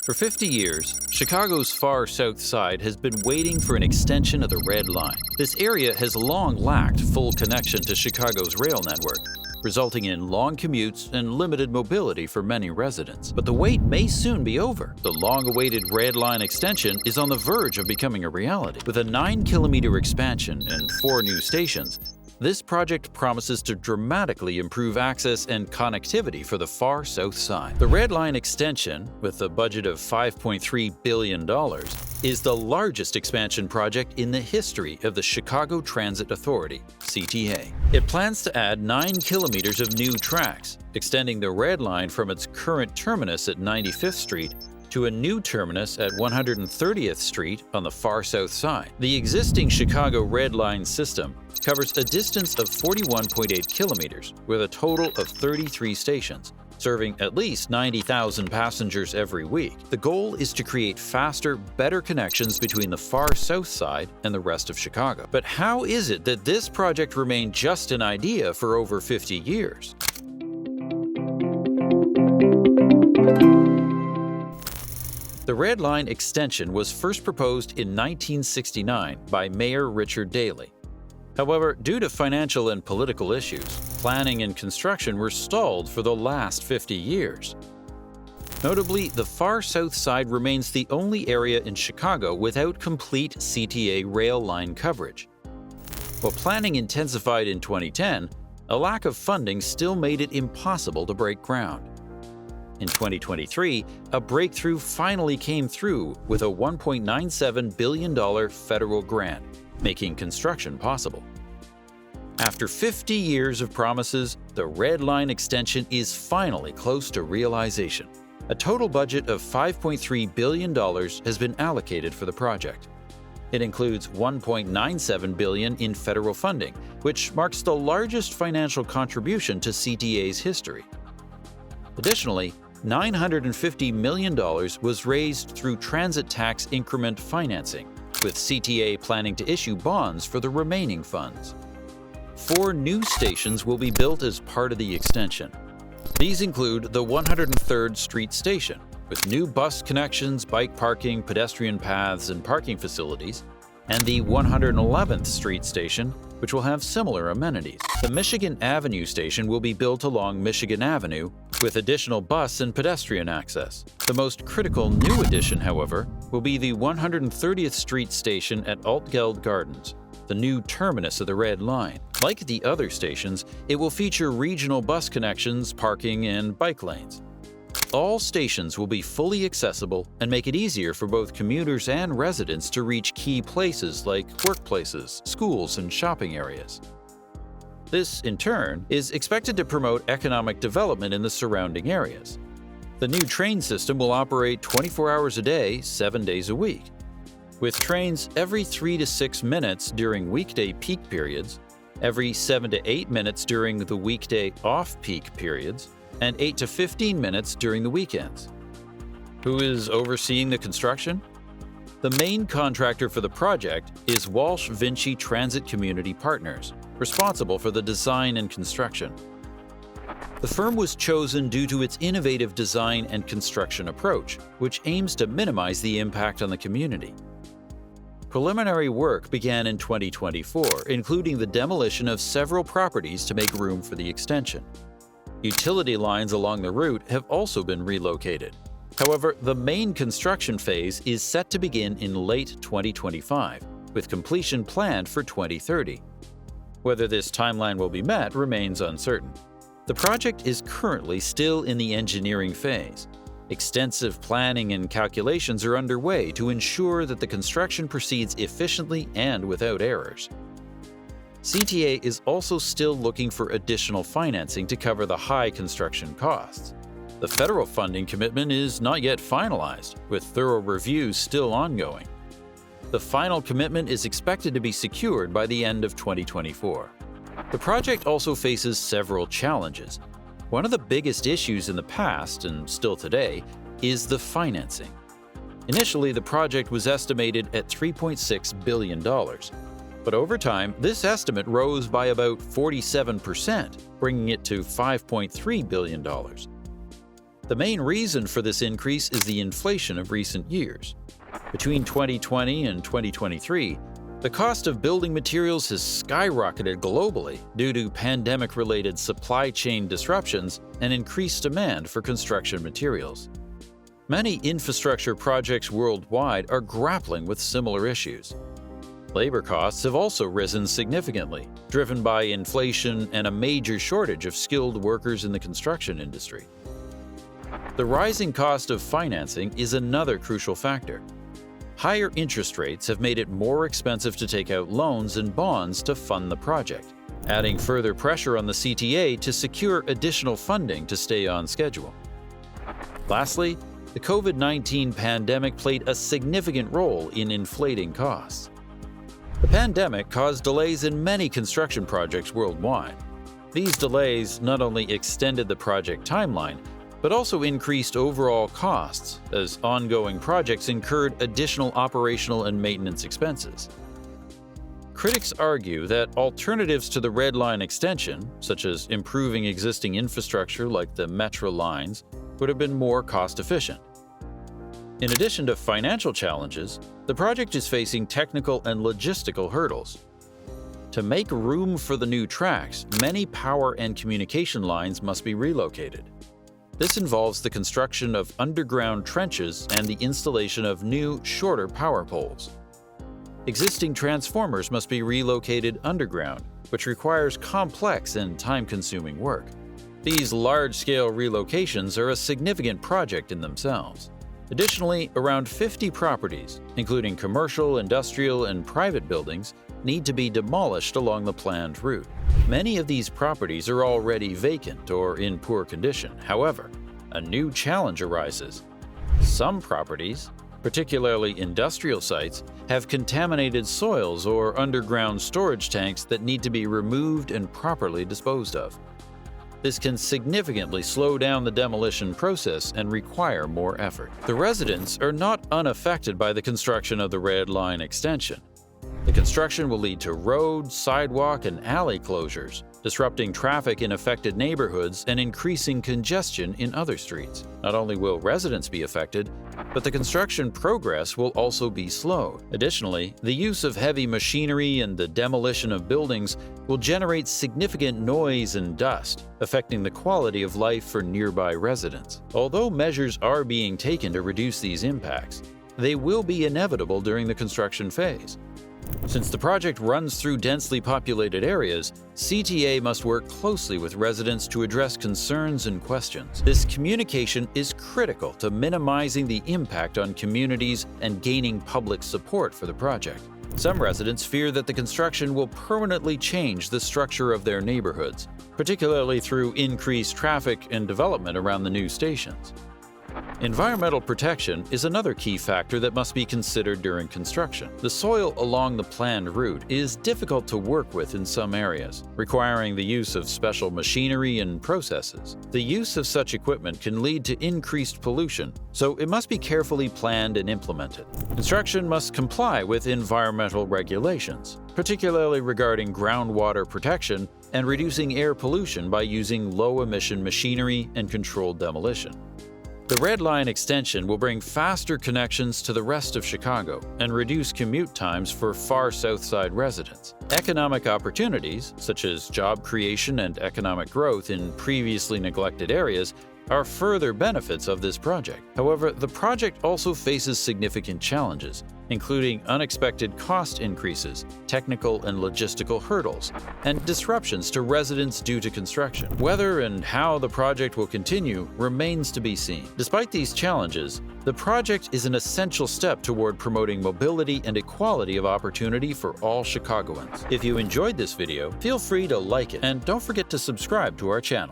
For 50 years, Chicago's far south side has been waiting for an extension of the Red Line. This area has long lacked full connection to Chicago's rail network, resulting in long commutes and limited mobility for many residents. But the wait may soon be over. The long-awaited Red Line extension is on the verge of becoming a reality. With a 9-kilometer expansion and 4 new stations, this project promises to dramatically improve access and connectivity for the far south side. The Red Line extension, with a budget of $5.3 billion, is the largest expansion project in the history of the Chicago Transit Authority, CTA. It plans to add 9 kilometers of new tracks, extending the Red Line from its current terminus at 95th Street to a new terminus at 130th Street on the far south side. The existing Chicago Red Line system covers a distance of 41.8 kilometers with a total of 33 stations, serving at least 90,000 passengers every week. The goal is to create faster, better connections between the far south side and the rest of Chicago. But how is it that this project remained just an idea for over 50 years? The Red Line extension was first proposed in 1969 by Mayor Richard Daley. However, due to financial and political issues, planning and construction were stalled for the last 50 years. Notably, the far south side remains the only area in Chicago without complete CTA rail line coverage. While planning intensified in 2010, a lack of funding still made it impossible to break ground. In 2023, a breakthrough finally came through with a $1.97 billion federal grant, making construction possible. After 50 years of promises, the Red Line extension is finally close to realization. A total budget of $5.3 billion has been allocated for the project. It includes $1.97 billion in federal funding, which marks the largest financial contribution to CTA's history. Additionally, $950 million was raised through transit tax increment financing, with CTA planning to issue bonds for the remaining funds. 4 new stations will be built as part of the extension. These include the 103rd Street Station, with new bus connections, bike parking, pedestrian paths, and parking facilities, and the 111th Street Station, which will have similar amenities. The Michigan Avenue Station will be built along Michigan Avenue, with additional bus and pedestrian access. The most critical new addition, however, will be the 130th Street Station at Altgeld Gardens, the new terminus of the Red Line. Like the other stations, it will feature regional bus connections, parking, and bike lanes. All stations will be fully accessible and make it easier for both commuters and residents to reach key places like workplaces, schools, and shopping areas. This, in turn, is expected to promote economic development in the surrounding areas. The new train system will operate 24 hours a day, 7 days a week, with trains every 3 to 6 minutes during weekday peak periods, every 7 to 8 minutes during the weekday off-peak periods, and 8 to 15 minutes during the weekends. Who is overseeing the construction? The main contractor for the project is Walsh Vinci Transit Community Partners, responsible for the design and construction. The firm was chosen due to its innovative design and construction approach, which aims to minimize the impact on the community. Preliminary work began in 2024, including the demolition of several properties to make room for the extension. Utility lines along the route have also been relocated. However, the main construction phase is set to begin in late 2025, with completion planned for 2030. Whether this timeline will be met remains uncertain. The project is currently still in the engineering phase. Extensive planning and calculations are underway to ensure that the construction proceeds efficiently and without errors. CTA is also still looking for additional financing to cover the high construction costs. The federal funding commitment is not yet finalized, with thorough reviews still ongoing. The final commitment is expected to be secured by the end of 2024. The project also faces several challenges. One of the biggest issues in the past, and still today, is the financing. Initially, the project was estimated at $3.6 billion. But over time, this estimate rose by about 47%, bringing it to $5.3 billion. The main reason for this increase is the inflation of recent years. Between 2020 and 2023, the cost of building materials has skyrocketed globally due to pandemic-related supply chain disruptions and increased demand for construction materials. Many infrastructure projects worldwide are grappling with similar issues. Labor costs have also risen significantly, driven by inflation and a major shortage of skilled workers in the construction industry. The rising cost of financing is another crucial factor. Higher interest rates have made it more expensive to take out loans and bonds to fund the project, adding further pressure on the CTA to secure additional funding to stay on schedule. Lastly, the COVID-19 pandemic played a significant role in inflating costs. The pandemic caused delays in many construction projects worldwide. These delays not only extended the project timeline, but also increased overall costs as ongoing projects incurred additional operational and maintenance expenses. Critics argue that alternatives to the Red Line extension, such as improving existing infrastructure like the metro lines, would have been more cost-efficient. In addition to financial challenges, the project is facing technical and logistical hurdles. To make room for the new tracks, many power and communication lines must be relocated. This involves the construction of underground trenches and the installation of new, shorter power poles. Existing transformers must be relocated underground, which requires complex and time-consuming work. These large-scale relocations are a significant project in themselves. Additionally, around 50 properties, including commercial, industrial, and private buildings, need to be demolished along the planned route. Many of these properties are already vacant or in poor condition. However, a new challenge arises. Some properties, particularly industrial sites, have contaminated soils or underground storage tanks that need to be removed and properly disposed of. This can significantly slow down the demolition process and require more effort. The residents are not unaffected by the construction of the Red Line extension. The construction will lead to road, sidewalk, and alley closures, disrupting traffic in affected neighborhoods and increasing congestion in other streets. Not only will residents be affected, but the construction progress will also be slowed. Additionally, the use of heavy machinery and the demolition of buildings will generate significant noise and dust, affecting the quality of life for nearby residents. Although measures are being taken to reduce these impacts, they will be inevitable during the construction phase. Since the project runs through densely populated areas, CTA must work closely with residents to address concerns and questions. This communication is critical to minimizing the impact on communities and gaining public support for the project. Some residents fear that the construction will permanently change the structure of their neighborhoods, particularly through increased traffic and development around the new stations. Environmental protection is another key factor that must be considered during construction. The soil along the planned route is difficult to work with in some areas, requiring the use of special machinery and processes. The use of such equipment can lead to increased pollution, so it must be carefully planned and implemented. Construction must comply with environmental regulations, particularly regarding groundwater protection and reducing air pollution by using low-emission machinery and controlled demolition. The Red Line extension will bring faster connections to the rest of Chicago and reduce commute times for far South Side residents. Economic opportunities, such as job creation and economic growth in previously neglected areas, are further benefits of this project. However, the project also faces significant challenges, including unexpected cost increases, technical and logistical hurdles, and disruptions to residents due to construction. Whether and how the project will continue remains to be seen. Despite these challenges, the project is an essential step toward promoting mobility and equality of opportunity for all Chicagoans. If you enjoyed this video, feel free to like it, and don't forget to subscribe to our channel.